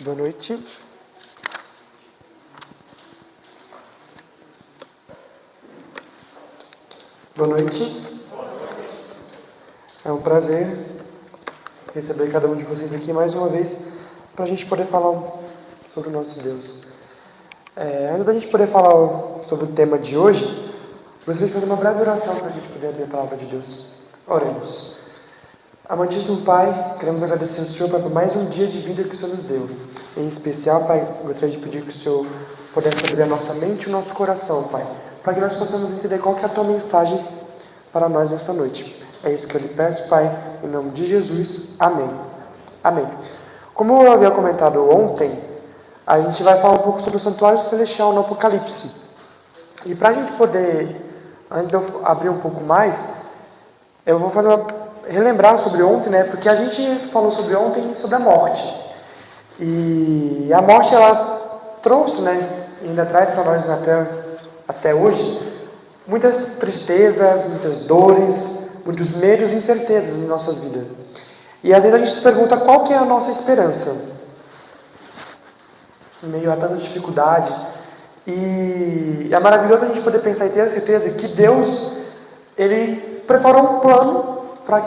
Boa noite. Boa noite. É um prazer receber cada um de vocês aqui mais uma vez para a gente poder falar sobre o nosso Deus. Antes da gente poder falar sobre o tema de hoje, gostaria de fazer uma breve oração para a gente poder abrir a palavra de Deus. Oremos. Amantíssimo Pai, queremos agradecer ao Senhor, Pai, por mais um dia de vida que o Senhor nos deu. Em especial, Pai, gostaria de pedir que o Senhor pudesse abrir a nossa mente e o nosso coração, Pai, para que nós possamos entender qual que é a Tua mensagem para nós nesta noite. É isso que eu lhe peço, Pai, em nome de Jesus. Amém. Amém. Como eu havia comentado ontem, a gente vai falar um pouco sobre o santuário celestial no Apocalipse. E para a gente poder, antes de eu abrir um pouco mais, eu vou relembrar sobre ontem, né? Porque a gente falou sobre ontem sobre a morte. E a morte, ela trouxe, né? Ainda traz para nós até hoje muitas tristezas, muitas dores, muitos medos e incertezas em nossas vidas. E às vezes a gente se pergunta qual que é a nossa esperança em meio a tanta dificuldade. E é maravilhoso a gente poder pensar e ter a certeza que Deus, Ele preparou um plano para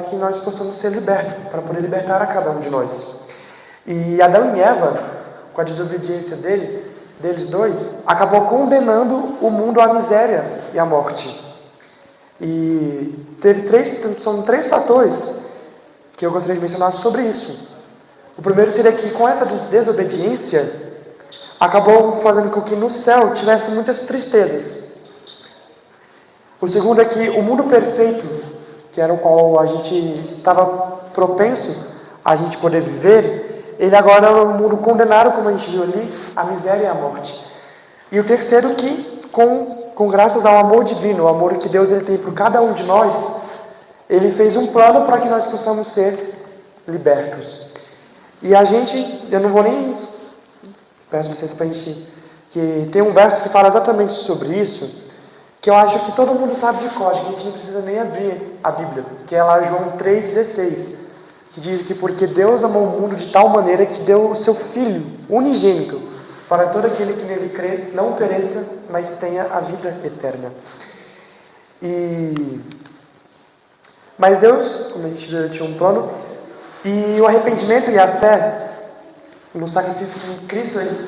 que nós possamos ser libertos, para poder libertar a cada um de nós. E Adão e Eva, com a desobediência deles dois, acabou condenando o mundo à miséria e à morte. E são três fatores que eu gostaria de mencionar sobre isso. O primeiro seria que, com essa desobediência, acabou fazendo com que no céu tivesse muitas tristezas. O segundo é que o mundo perfeito, que era o qual a gente estava propenso a gente poder viver, ele agora é um mundo condenado, como a gente viu ali, à miséria e à morte. E o terceiro que, com graças ao amor divino, o amor que Deus ele tem por cada um de nós, ele fez um plano para que nós possamos ser libertos. E eu não vou nem, peço licença para a gente, que tem um verso que fala exatamente sobre isso, que eu acho que todo mundo sabe de cor, a gente não precisa nem abrir a Bíblia, que é lá João 3,16, que diz que porque Deus amou o mundo de tal maneira que deu o seu Filho unigênito, para todo aquele que nele crê, não pereça, mas tenha a vida eterna. Mas Deus, como a gente viu, tinha um plano, e o arrependimento e a fé no sacrifício que Cristo ele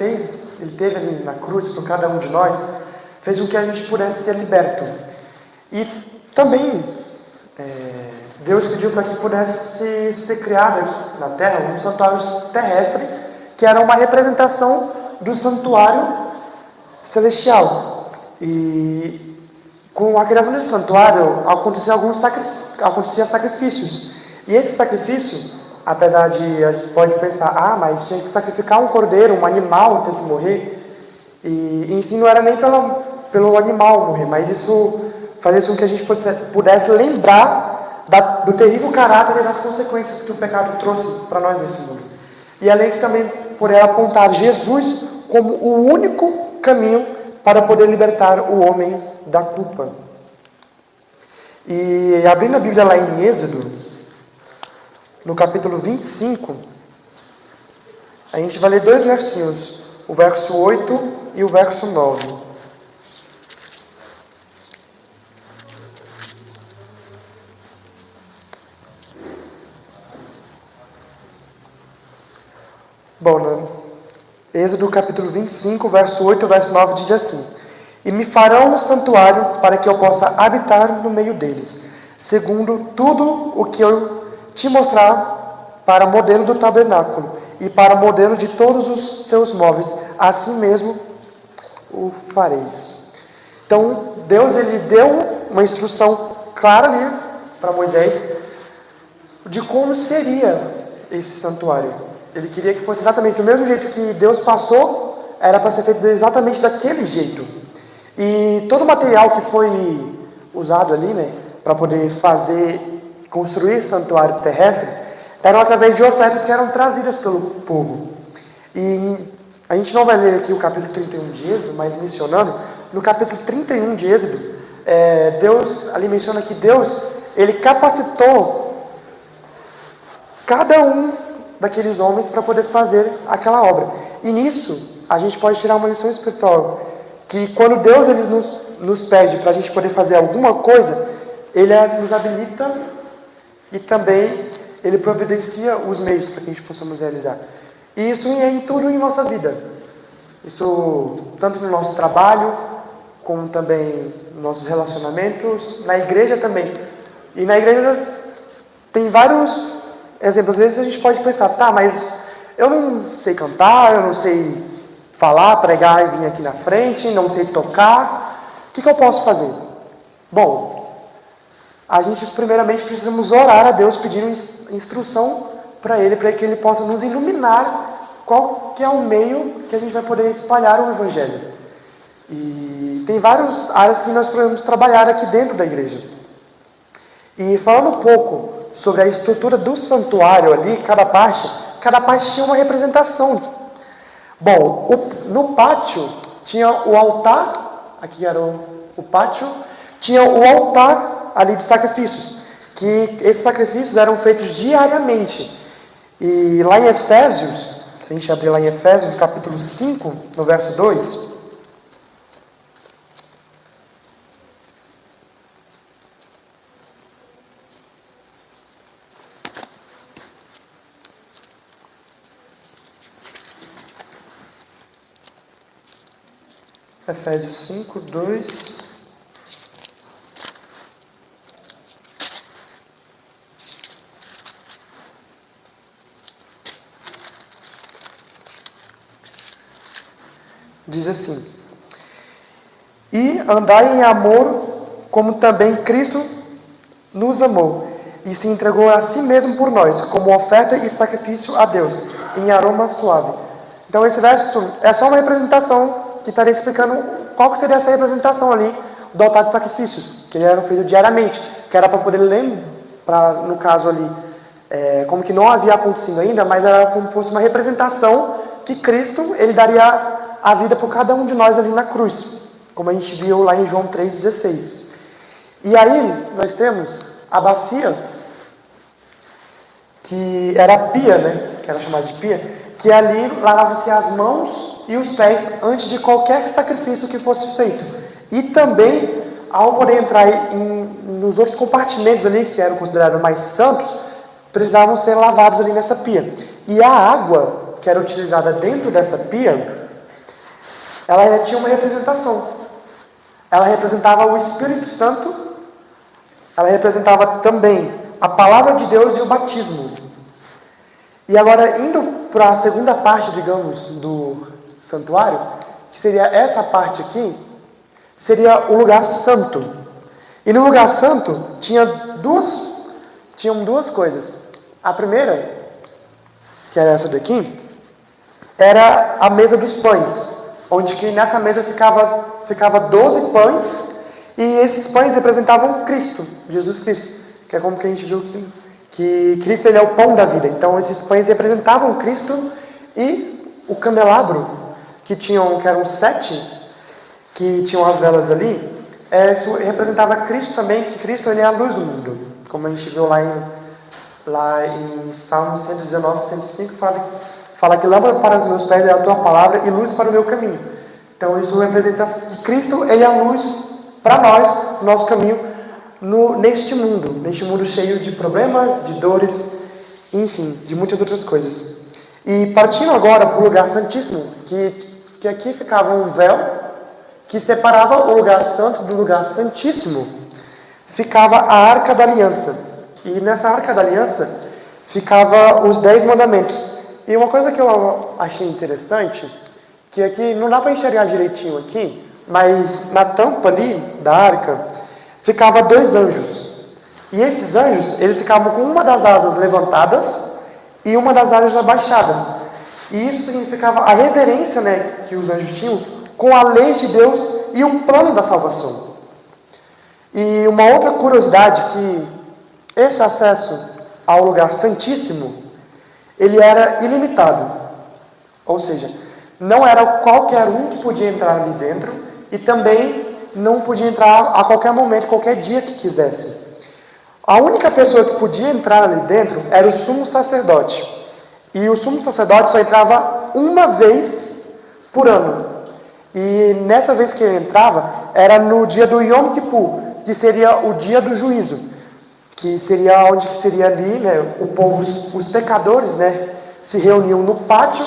teve ali na cruz por cada um de nós, fez com que a gente pudesse ser liberto. E também Deus pediu para que pudesse ser criado aqui na terra um santuário terrestre, que era uma representação do santuário celestial. E com a criação desse santuário acontecia sacrifícios. E esse sacrifício, apesar de a gente pode pensar, mas tinha que sacrificar um cordeiro, um animal, tem que morrer. E em si não era nem pelo animal morrer, mas isso fazia com que a gente pudesse lembrar do terrível caráter e das consequências que o pecado trouxe para nós nesse mundo. E além que também por ela apontar Jesus como o único caminho para poder libertar o homem da culpa. E abrindo a Bíblia lá em Êxodo, no capítulo 25, a gente vai ler dois versinhos, o verso 8 e o verso 9. Bom, no Êxodo capítulo 25, verso 8 e verso 9 diz assim: E me farão um santuário para que eu possa habitar no meio deles, segundo tudo o que eu te mostrar para modelo do tabernáculo e para modelo de todos os seus móveis, assim mesmo o fareis. Então, Deus ele deu uma instrução clara ali para Moisés de como seria esse santuário. Ele queria que fosse exatamente do mesmo jeito que Deus passou, era para ser feito exatamente daquele jeito. E todo o material que foi usado ali, né, para poder construir esse santuário terrestre, eram através de ofertas que eram trazidas pelo povo. E a gente não vai ler aqui o capítulo 31 de Êxodo, mas mencionando, no capítulo 31 de Êxodo, Deus, ali menciona que Deus, ele capacitou cada um daqueles homens para poder fazer aquela obra. E nisso, a gente pode tirar uma lição espiritual, que quando Deus nos pede para a gente poder fazer alguma coisa, Ele nos habilita e também Ele providencia os meios para que a gente possamos realizar. E isso é em tudo em nossa vida. Isso tanto no nosso trabalho, como também nos nossos relacionamentos, na igreja também. E na igreja tem vários exemplos. Às vezes a gente pode pensar, tá, mas eu não sei cantar, eu não sei falar, pregar e vir aqui na frente, não sei tocar. O que eu posso fazer? Bom, a gente primeiramente precisamos orar a Deus pedindo instrução para que Ele possa nos iluminar qual que é o meio que a gente vai poder espalhar o Evangelho. E tem várias áreas que nós podemos trabalhar aqui dentro da igreja. E falando um pouco sobre a estrutura do santuário ali, cada parte tinha uma representação. Bom, no pátio tinha o altar, aqui era o pátio, tinha o altar ali de sacrifícios, que esses sacrifícios eram feitos diariamente. E lá em Efésios, se a gente abrir lá em Efésios, no capítulo 5, no verso 2... Efésios 5, 2... Diz assim: E andai em amor, como também Cristo nos amou, e se entregou a si mesmo por nós, como oferta e sacrifício a Deus, em aroma suave. Então esse verso é só uma representação que estaria explicando qual que seria essa representação ali do altar de sacrifícios, que eram feitos diariamente, que era para poder lembrar, no caso ali, como que não havia acontecido ainda, mas era como se fosse uma representação que Cristo, Ele daria a vida por cada um de nós ali na cruz, como a gente viu lá em João 3,16. E aí nós temos a bacia, que era a pia, né? Que era chamada de pia, que ali lavava-se as mãos e os pés antes de qualquer sacrifício que fosse feito. E também, ao poder entrar nos outros compartimentos ali, que eram considerados mais santos, precisavam ser lavados ali nessa pia. E a água que era utilizada dentro dessa pia, ela tinha uma representação. Ela representava o Espírito Santo, ela representava também a Palavra de Deus e o batismo. E agora, indo para a segunda parte, digamos, do santuário, que seria essa parte aqui, seria o lugar santo. E no lugar santo tinham duas coisas. A primeira, que era essa daqui, era a mesa dos pães, onde que nessa mesa ficava 12 pães, e esses pães representavam Cristo, Jesus Cristo, que é como que a gente viu que Cristo, Ele é o pão da vida. Então esses pães representavam Cristo, e o candelabro, que eram 7, que tinham as velas ali, isso representava Cristo também, que Cristo, Ele é a luz do mundo, como a gente viu lá em Salmo 119, 105, fala que lâmpada para os meus pés é a tua palavra e luz para o meu caminho. Então isso representa que Cristo, Ele é a luz para nós, nosso caminho, neste mundo cheio de problemas, de dores, enfim, de muitas outras coisas. E partindo agora para o lugar santíssimo, que aqui ficava um véu que separava o lugar santo do lugar santíssimo, ficava a Arca da Aliança. E nessa Arca da Aliança ficava os 10 mandamentos. E uma coisa que eu achei interessante, que aqui não dá para enxergar direitinho aqui, mas na tampa ali da arca ficava 2 anjos. E esses anjos, eles ficavam com uma das asas levantadas e uma das asas abaixadas. E isso significava a reverência, né, que os anjos tinham com a lei de Deus e o plano da salvação. E uma outra curiosidade, que esse acesso ao lugar santíssimo, ele era ilimitado. Ou seja, não era qualquer um que podia entrar ali dentro, e também não podia entrar a qualquer momento, qualquer dia que quisesse. A única pessoa que podia entrar ali dentro era o sumo sacerdote. E o sumo sacerdote só entrava uma vez por ano. E nessa vez que ele entrava, era no dia do Yom Kippur, que seria o dia do juízo. Que seria onde que seria ali, né, o povo, os pecadores, né, se reuniam no pátio,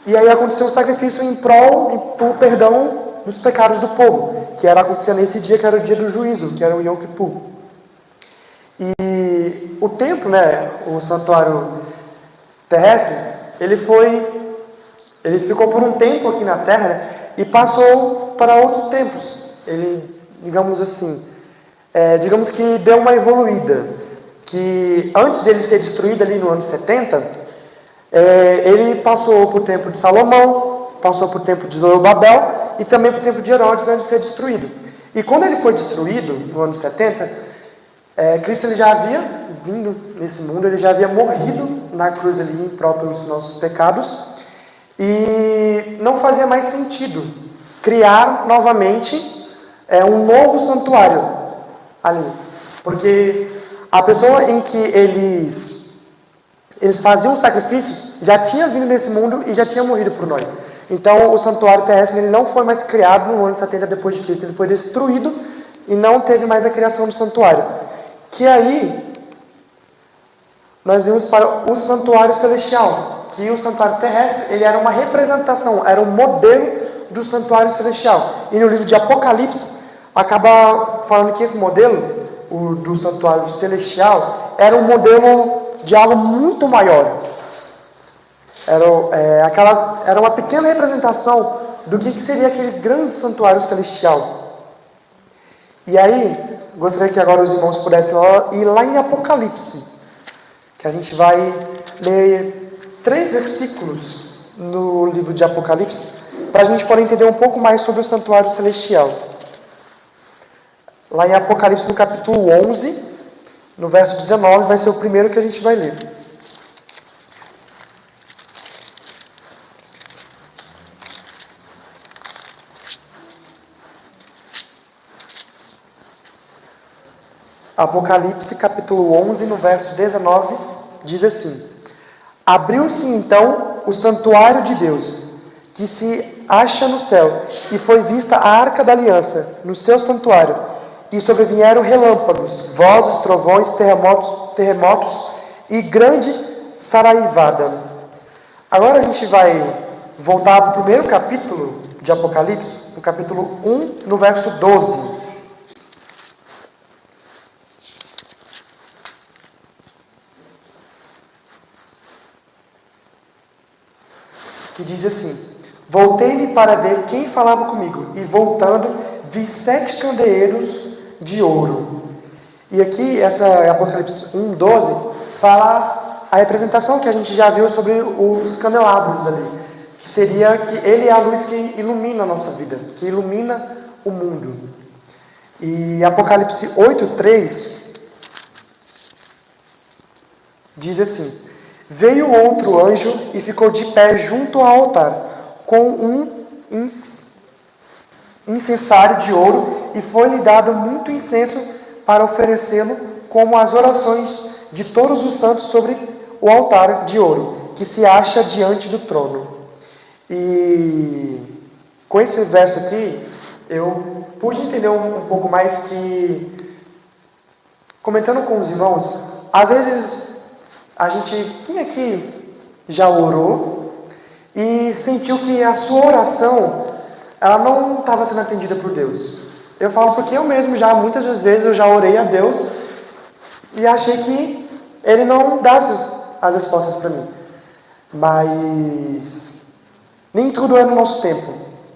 e aí aconteceu um sacrifício em prol, por perdão dos pecados do povo, que era acontecer nesse dia, que era o dia do juízo, que era o Yom Kippur. E o templo, né, o santuário terrestre, ele ficou por um tempo aqui na Terra, né, e passou para outros tempos. Ele, digamos assim, digamos que deu uma evoluída, que antes dele ser destruído ali no ano 70, ele passou por tempo de Salomão, passou por tempo de Zorobabel e também por tempo de Herodes antes de ser destruído. E quando ele foi destruído, no ano 70, Cristo ele já havia vindo nesse mundo, ele já havia morrido na cruz ali em prol pelos nossos pecados, e não fazia mais sentido criar novamente um novo santuário ali, porque a pessoa em que eles faziam os sacrifícios já tinha vindo nesse mundo e já tinha morrido por nós. Então o santuário terrestre ele não foi mais criado no ano 70 depois de Cristo, ele foi destruído e não teve mais a criação do santuário. Que aí nós vimos para o santuário celestial, que o santuário terrestre ele era uma representação, era um modelo do santuário celestial. E no livro de Apocalipse acaba falando que esse modelo, o do santuário celestial, era um modelo de algo muito maior. Era uma pequena representação do que seria aquele grande santuário celestial. E aí, gostaria que agora os irmãos pudessem ir lá em Apocalipse, que a gente vai ler 3 versículos no livro de Apocalipse, para a gente poder entender um pouco mais sobre o santuário celestial. Lá em Apocalipse, no capítulo 11, no verso 19, vai ser o primeiro que a gente vai ler. Apocalipse, capítulo 11, no verso 19, diz assim: Abriu-se então o santuário de Deus, que se acha no céu, e foi vista a arca da aliança no seu santuário, e sobrevieram relâmpagos, vozes, trovões, terremotos e grande saraivada. Agora a gente vai voltar para o primeiro capítulo de Apocalipse, no capítulo 1, no verso 12. Que diz assim: Voltei-me para ver quem falava comigo, e voltando, vi 7 candeeiros de ouro. E aqui, essa Apocalipse 1:12, fala a representação que a gente já viu sobre os candelabros ali, que seria que ele é a luz que ilumina a nossa vida, que ilumina o mundo. E Apocalipse 8:3 diz assim: Veio outro anjo e ficou de pé junto ao altar, com um incensário de ouro, e foi-lhe dado muito incenso para oferecê-lo como as orações de todos os santos sobre o altar de ouro, que se acha diante do trono. E com esse verso aqui, eu pude entender um pouco mais que, comentando com os irmãos, às vezes quem aqui já orou e sentiu que a sua oração, ela não estava sendo atendida por Deus? Eu falo porque eu mesmo muitas das vezes, eu já orei a Deus e achei que Ele não dá as respostas para mim. Mas nem tudo é no nosso tempo,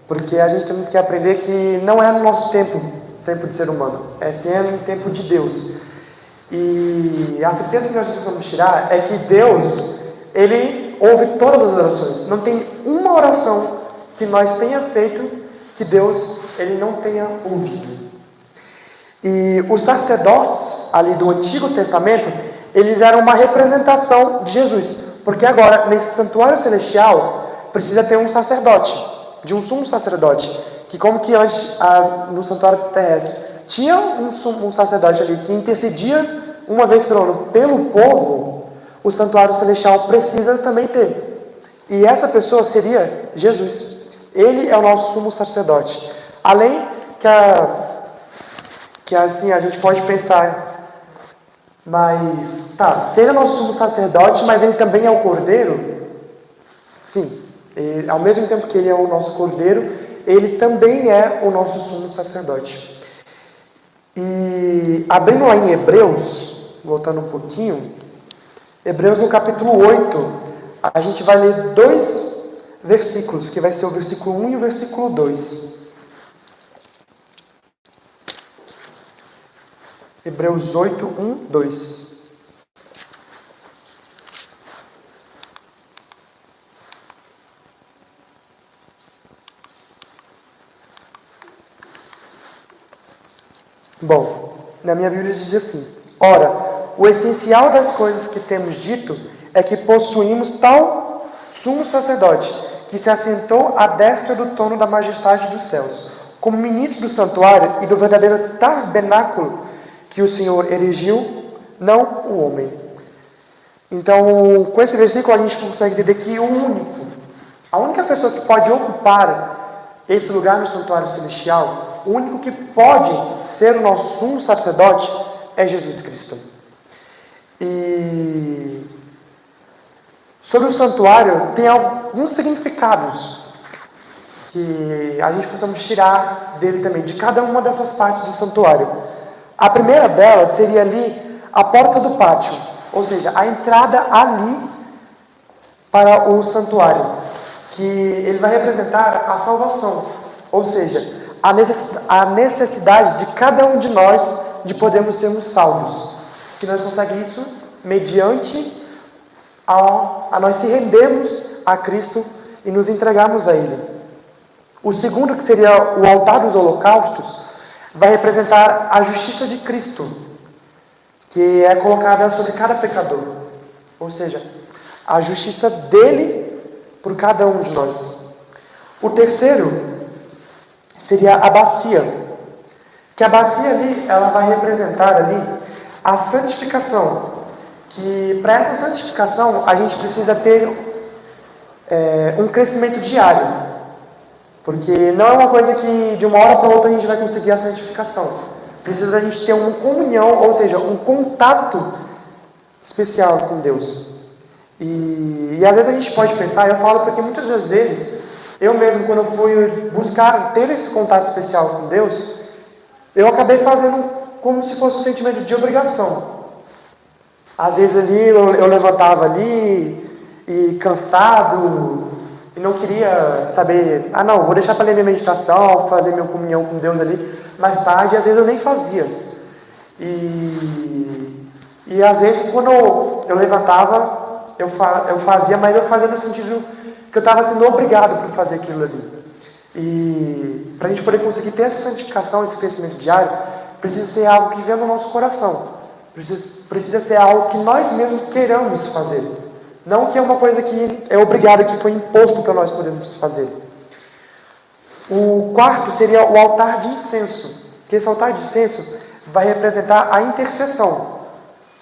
porque a gente temos que aprender que não é no nosso tempo de ser humano, é sempre no tempo de Deus. E a certeza que nós precisamos tirar é que Deus, Ele ouve todas as orações. Não tem uma oração que nós tenha feito que Deus, Ele não tenha ouvido. E os sacerdotes ali do Antigo Testamento, eles eram uma representação de Jesus. Porque agora, nesse santuário celestial, precisa ter um sacerdote, de um sumo sacerdote. Que como que antes, no santuário terrestre, tinha um sacerdote ali que intercedia uma vez pelo ano pelo povo, o santuário celestial precisa também ter. E essa pessoa seria Jesus. Ele é o nosso sumo sacerdote. Além que assim a gente pode pensar, mas tá, se ele é o nosso sumo sacerdote, mas ele também é o cordeiro? Sim, ao mesmo tempo que ele é o nosso cordeiro, ele também é o nosso sumo sacerdote. E abrindo lá em Hebreus, voltando um pouquinho, Hebreus no capítulo 8, a gente vai ler 2 versículos, que vai ser o versículo 1 e o versículo 2. Hebreus 8, 1, 2. Bom, na minha Bíblia diz assim: ora, o essencial das coisas que temos dito é que possuímos tal sumo sacerdote, que se assentou à destra do trono da majestade dos céus, como ministro do santuário e do verdadeiro tabernáculo que o Senhor erigiu, não o homem. Então, com esse versículo a gente consegue entender que a única pessoa que pode ocupar esse lugar no santuário celestial, o único que pode ser o nosso sumo sacerdote é Jesus Cristo. E sobre o santuário tem alguns significados que a gente possamos tirar dele também, de cada uma dessas partes do santuário. A primeira delas seria ali a porta do pátio, ou seja, a entrada ali para o santuário, que ele vai representar a salvação, ou seja, a necessidade de cada um de nós de podermos sermos salvos. Que nós conseguimos isso mediante a nós se rendermos a Cristo e nos entregarmos a Ele. O segundo, que seria o altar dos holocaustos, vai representar a justiça de Cristo, que é colocada sobre cada pecador. Ou seja, a justiça dele por cada um de nós. O terceiro seria a bacia, que a bacia ali, ela vai representar ali a santificação, que para essa santificação a gente precisa ter um crescimento diário, porque não é uma coisa que de uma hora para outra a gente vai conseguir a santificação. Precisa da gente ter uma comunhão, ou seja, um contato especial com Deus. E às vezes a gente pode pensar, eu falo porque muitas das vezes, eu mesmo quando eu fui buscar ter esse contato especial com Deus, eu acabei fazendo como se fosse um sentimento de obrigação. Às vezes ali eu levantava ali e cansado e não queria saber, não, vou deixar para ler minha meditação, fazer minha comunhão com Deus ali mais tarde, e às vezes eu nem fazia. E às vezes quando eu levantava, eu fazia, mas eu fazia no sentido que eu estava sendo obrigado por fazer aquilo ali. E para a gente poder conseguir ter essa santificação, esse crescimento diário, precisa ser algo que vem no nosso coração. Precisa ser algo que nós mesmos queiramos fazer. Não que é uma coisa que é obrigada, que foi imposto para nós podermos fazer. O quarto seria o altar de incenso. Que esse altar de incenso vai representar a intercessão.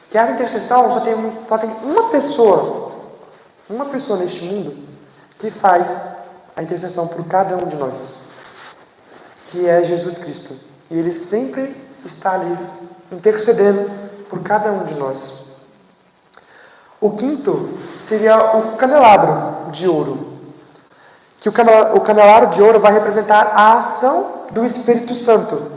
Que a intercessão só tem uma pessoa neste mundo que faz a intercessão por cada um de nós, que é Jesus Cristo. E Ele sempre está ali intercedendo por cada um de nós. O quinto seria o candelabro de ouro. Que o candelabro de ouro vai representar a ação do Espírito Santo.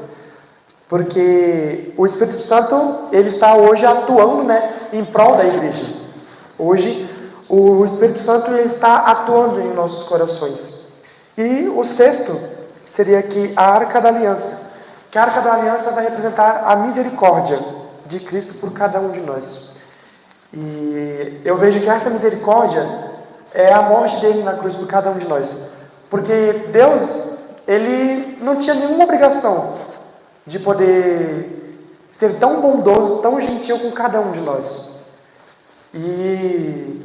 Porque o Espírito Santo, ele está hoje atuando, em prol da igreja. Hoje, o Espírito Santo ele está atuando em nossos corações. E o sexto seria aqui a Arca da Aliança. Que a Arca da Aliança vai representar a misericórdia de Cristo por cada um de nós. E eu vejo que essa misericórdia é a morte dele na cruz por cada um de nós. Porque Deus, ele não tinha nenhuma obrigação de poder ser tão bondoso, tão gentil com cada um de nós. E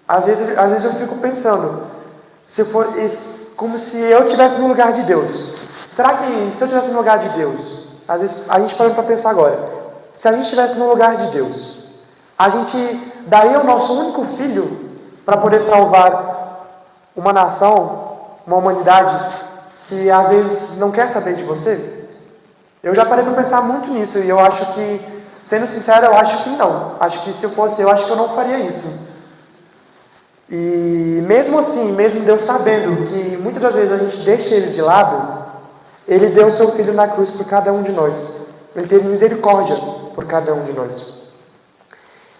às vezes eu fico pensando, como se eu estivesse no lugar de Deus. Será que se eu estivesse no lugar de Deus, às vezes a gente parando para pensar agora, se a gente estivesse no lugar de Deus, A gente daria o nosso único filho para poder salvar uma nação, uma humanidade que às vezes não quer saber de você? Eu já parei para pensar muito nisso e eu acho que, sendo sincero, eu acho que não. Acho que se eu fosse eu, acho que eu não faria isso. E mesmo assim, mesmo Deus sabendo que muitas das vezes a gente deixa Ele de lado, Ele deu o seu Filho na cruz por cada um de nós. Ele teve misericórdia por cada um de nós.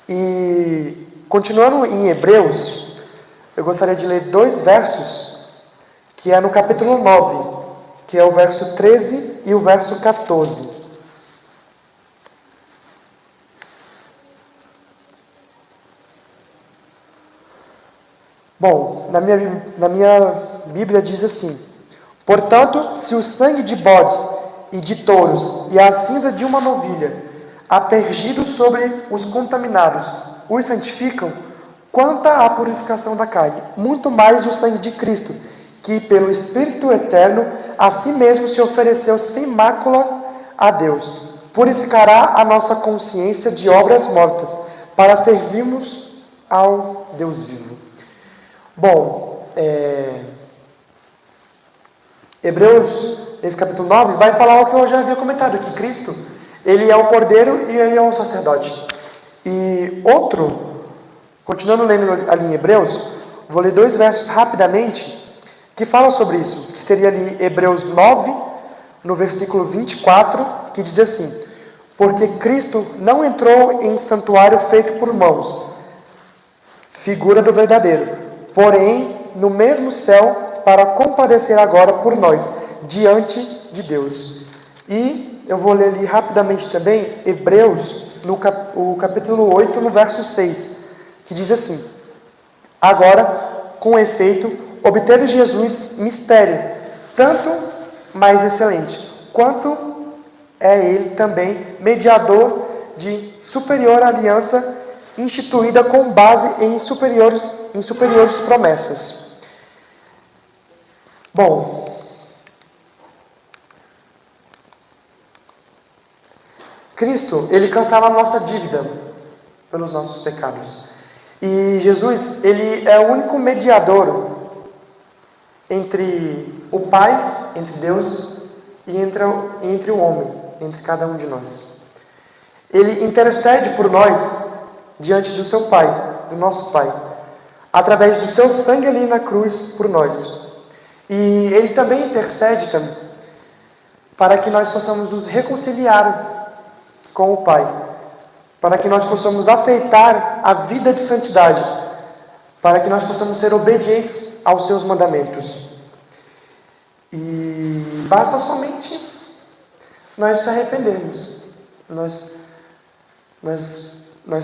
E continuando em Hebreus, eu gostaria de ler 2 versos, que é no capítulo 9, que é o verso 13 e o verso 14. Bom, na minha Bíblia diz assim: portanto, se o sangue de bodes e de touros e a cinza de uma novilha, aspergidos sobre os contaminados, os santificam, quanto à purificação da carne, muito mais o sangue de Cristo, que pelo Espírito Eterno a si mesmo se ofereceu sem mácula a Deus, purificará a nossa consciência de obras mortas, para servirmos ao Deus vivo. Bom, Hebreus, nesse capítulo 9, vai falar o que eu já havia comentado, que Cristo, Ele é o Cordeiro e Ele é o sacerdote. E continuando lendo ali em Hebreus, vou ler 2 versos rapidamente, que falam sobre isso, que seria ali Hebreus 9, no versículo 24, que diz assim: porque Cristo não entrou em santuário feito por mãos, figura do verdadeiro, porém no mesmo céu, para compadecer agora por nós, diante de Deus. E eu vou ler ali rapidamente também, Hebreus, o capítulo 8, no verso 6, que diz assim: agora, com efeito, obteve Jesus mistério, tanto mais excelente, quanto é ele também mediador de superior aliança, instituída com base em superiores promessas. Bom, Cristo, Ele cancela a nossa dívida pelos nossos pecados. E Jesus, Ele é o único mediador entre o Pai, entre Deus e entre o homem, entre cada um de nós. Ele intercede por nós diante do seu Pai, do nosso Pai, através do seu sangue ali na cruz por nós. E Ele também intercede para que nós possamos nos reconciliar com o Pai, para que nós possamos aceitar a vida de santidade, para que nós possamos ser obedientes aos seus mandamentos. E basta somente nós se arrependermos. Nós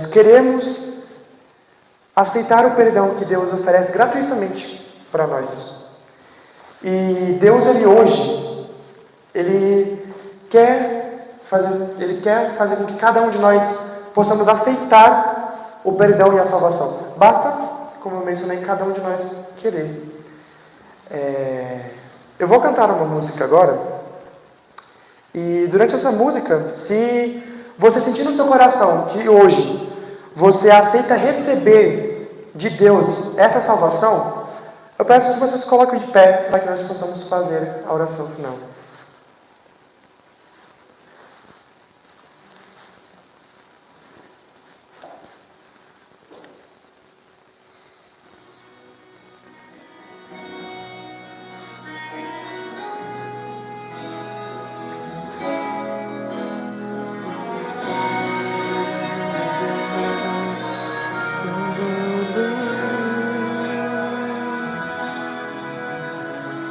queremos aceitar o perdão que Deus oferece gratuitamente para nós. E Deus, Ele quer fazer com que cada um de nós possamos aceitar o perdão e a salvação. Basta, como eu mencionei, cada um de nós querer. Eu vou cantar uma música agora. E durante essa música, se você sentir no seu coração que hoje você aceita receber de Deus essa salvação, eu peço que você se coloque de pé para que nós possamos fazer a oração final.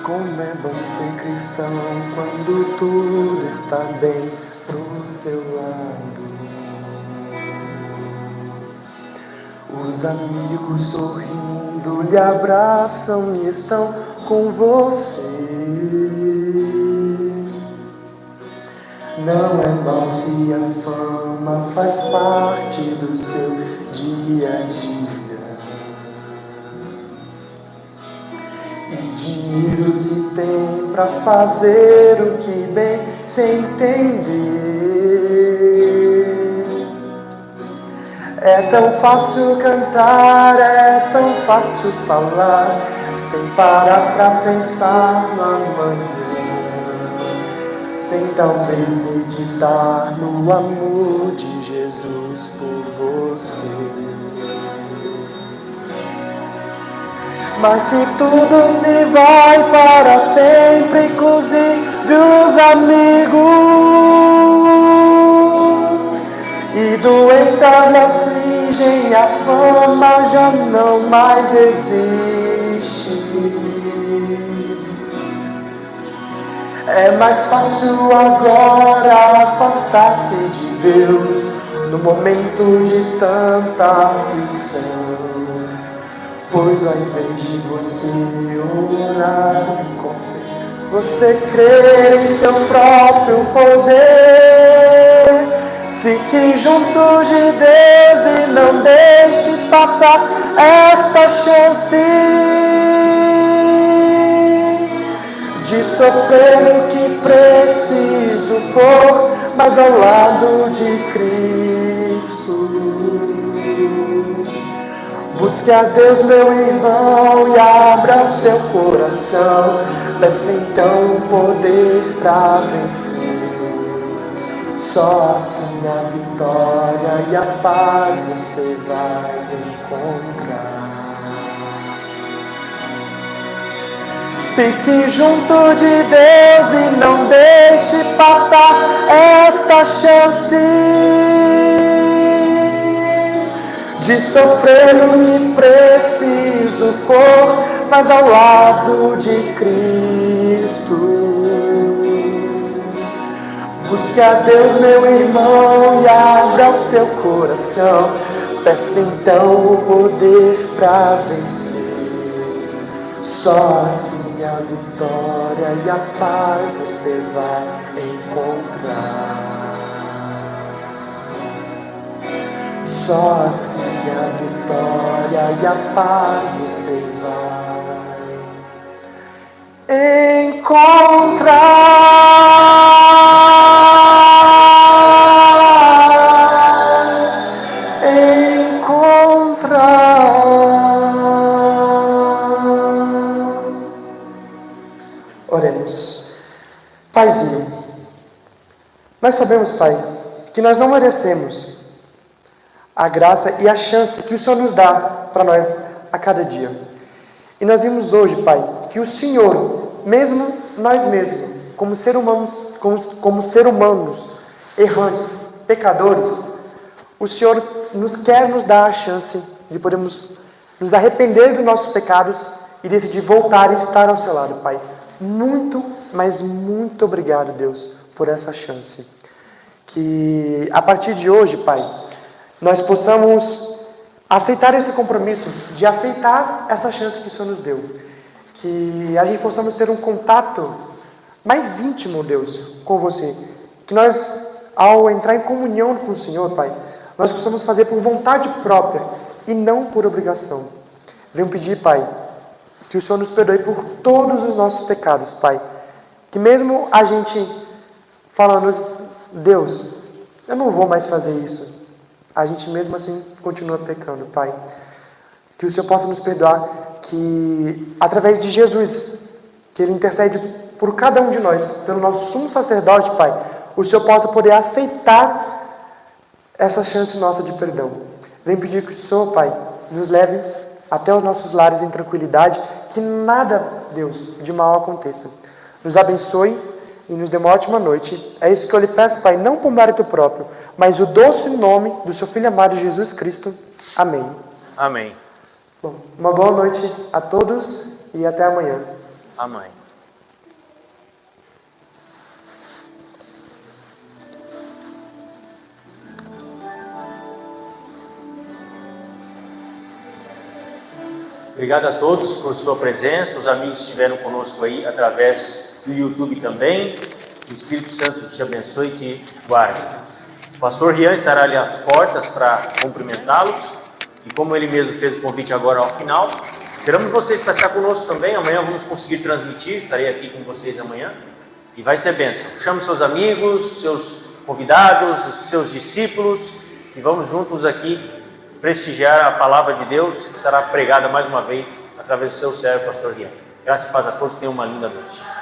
Como é bom ser cristão quando tudo está bem pro seu lado. Os amigos sorrindo lhe abraçam e estão com você. Não é mal se a fama faz parte do seu dia a dia. E dinheiro se tem pra fazer o que bem se entender. É tão fácil cantar, é tão fácil falar, sem parar pra pensar no amanhã, sem talvez meditar no amor de Jesus por você. Mas se tudo se vai para sempre, inclusive os amigos, e doenças lhe afligem, a fama já não mais existe. É mais fácil agora afastar-se de Deus no momento de tanta aflição, pois ao invés de você orar com fé, você crê em seu próprio poder. Fique junto de Deus e não deixe passar esta chance de sofrer o que preciso for, mas ao lado de Cristo. Busque a Deus, meu irmão, e abra o seu coração. Peça então o poder para vencer. Só assim a vitória e a paz você vai encontrar. Fique junto de Deus e não deixe passar esta chance de sofrer o que preciso for, mas ao lado de Cristo. Busque a Deus, meu irmão, e abra o seu coração. Peça então o poder para vencer. Só assim a vitória e a paz você vai encontrar. Só assim a vitória e a paz você vai encontrar. Oremos. Paizinho, nós sabemos, Pai, que nós não merecemos a graça e a chance que o Senhor nos dá para nós a cada dia. E nós vimos hoje, Pai, que o Senhor, mesmo nós mesmos, como ser humanos errantes, pecadores, o Senhor quer nos dar a chance de podermos nos arrepender dos nossos pecados e decidir voltar e estar ao seu lado, Pai. Muito, mas muito obrigado, Deus, por essa chance. Que a partir de hoje, Pai, nós possamos aceitar esse compromisso, de aceitar essa chance que o Senhor nos deu. Que a gente possamos ter um contato mais íntimo, Deus, com você. Que nós, ao entrar em comunhão com o Senhor, Pai, nós possamos fazer por vontade própria e não por obrigação. Venho pedir, Pai, que o Senhor nos perdoe por todos os nossos pecados, Pai. Que mesmo a gente falando, Deus, eu não vou mais fazer isso, a gente mesmo assim continua pecando, Pai. Que o Senhor possa nos perdoar, que através de Jesus, que Ele intercede por cada um de nós, pelo nosso sumo sacerdote, Pai, o Senhor possa poder aceitar essa chance nossa de perdão. Venho pedir que o Senhor, Pai, nos leve até os nossos lares em tranquilidade, que nada, Deus, de mal aconteça. Nos abençoe e nos dê uma ótima noite. É isso que eu lhe peço, Pai, não por mérito próprio, mas o doce nome do seu Filho amado Jesus Cristo. Amém. Amém. Bom, uma boa noite a todos e até amanhã. Amém. Obrigado a todos por sua presença, os amigos que estiveram conosco aí através do YouTube também. O Espírito Santo te abençoe e te guarde. O pastor Rian estará ali às portas para cumprimentá-los. E como ele mesmo fez o convite agora ao final, esperamos vocês para estar conosco também. Amanhã vamos conseguir transmitir, estarei aqui com vocês amanhã. E vai ser bênção. Chame seus amigos, seus convidados, seus discípulos e vamos juntos aqui prestigiar a palavra de Deus que será pregada mais uma vez através do seu servo, pastor Rian. Graças e paz a todos, tenham uma linda noite.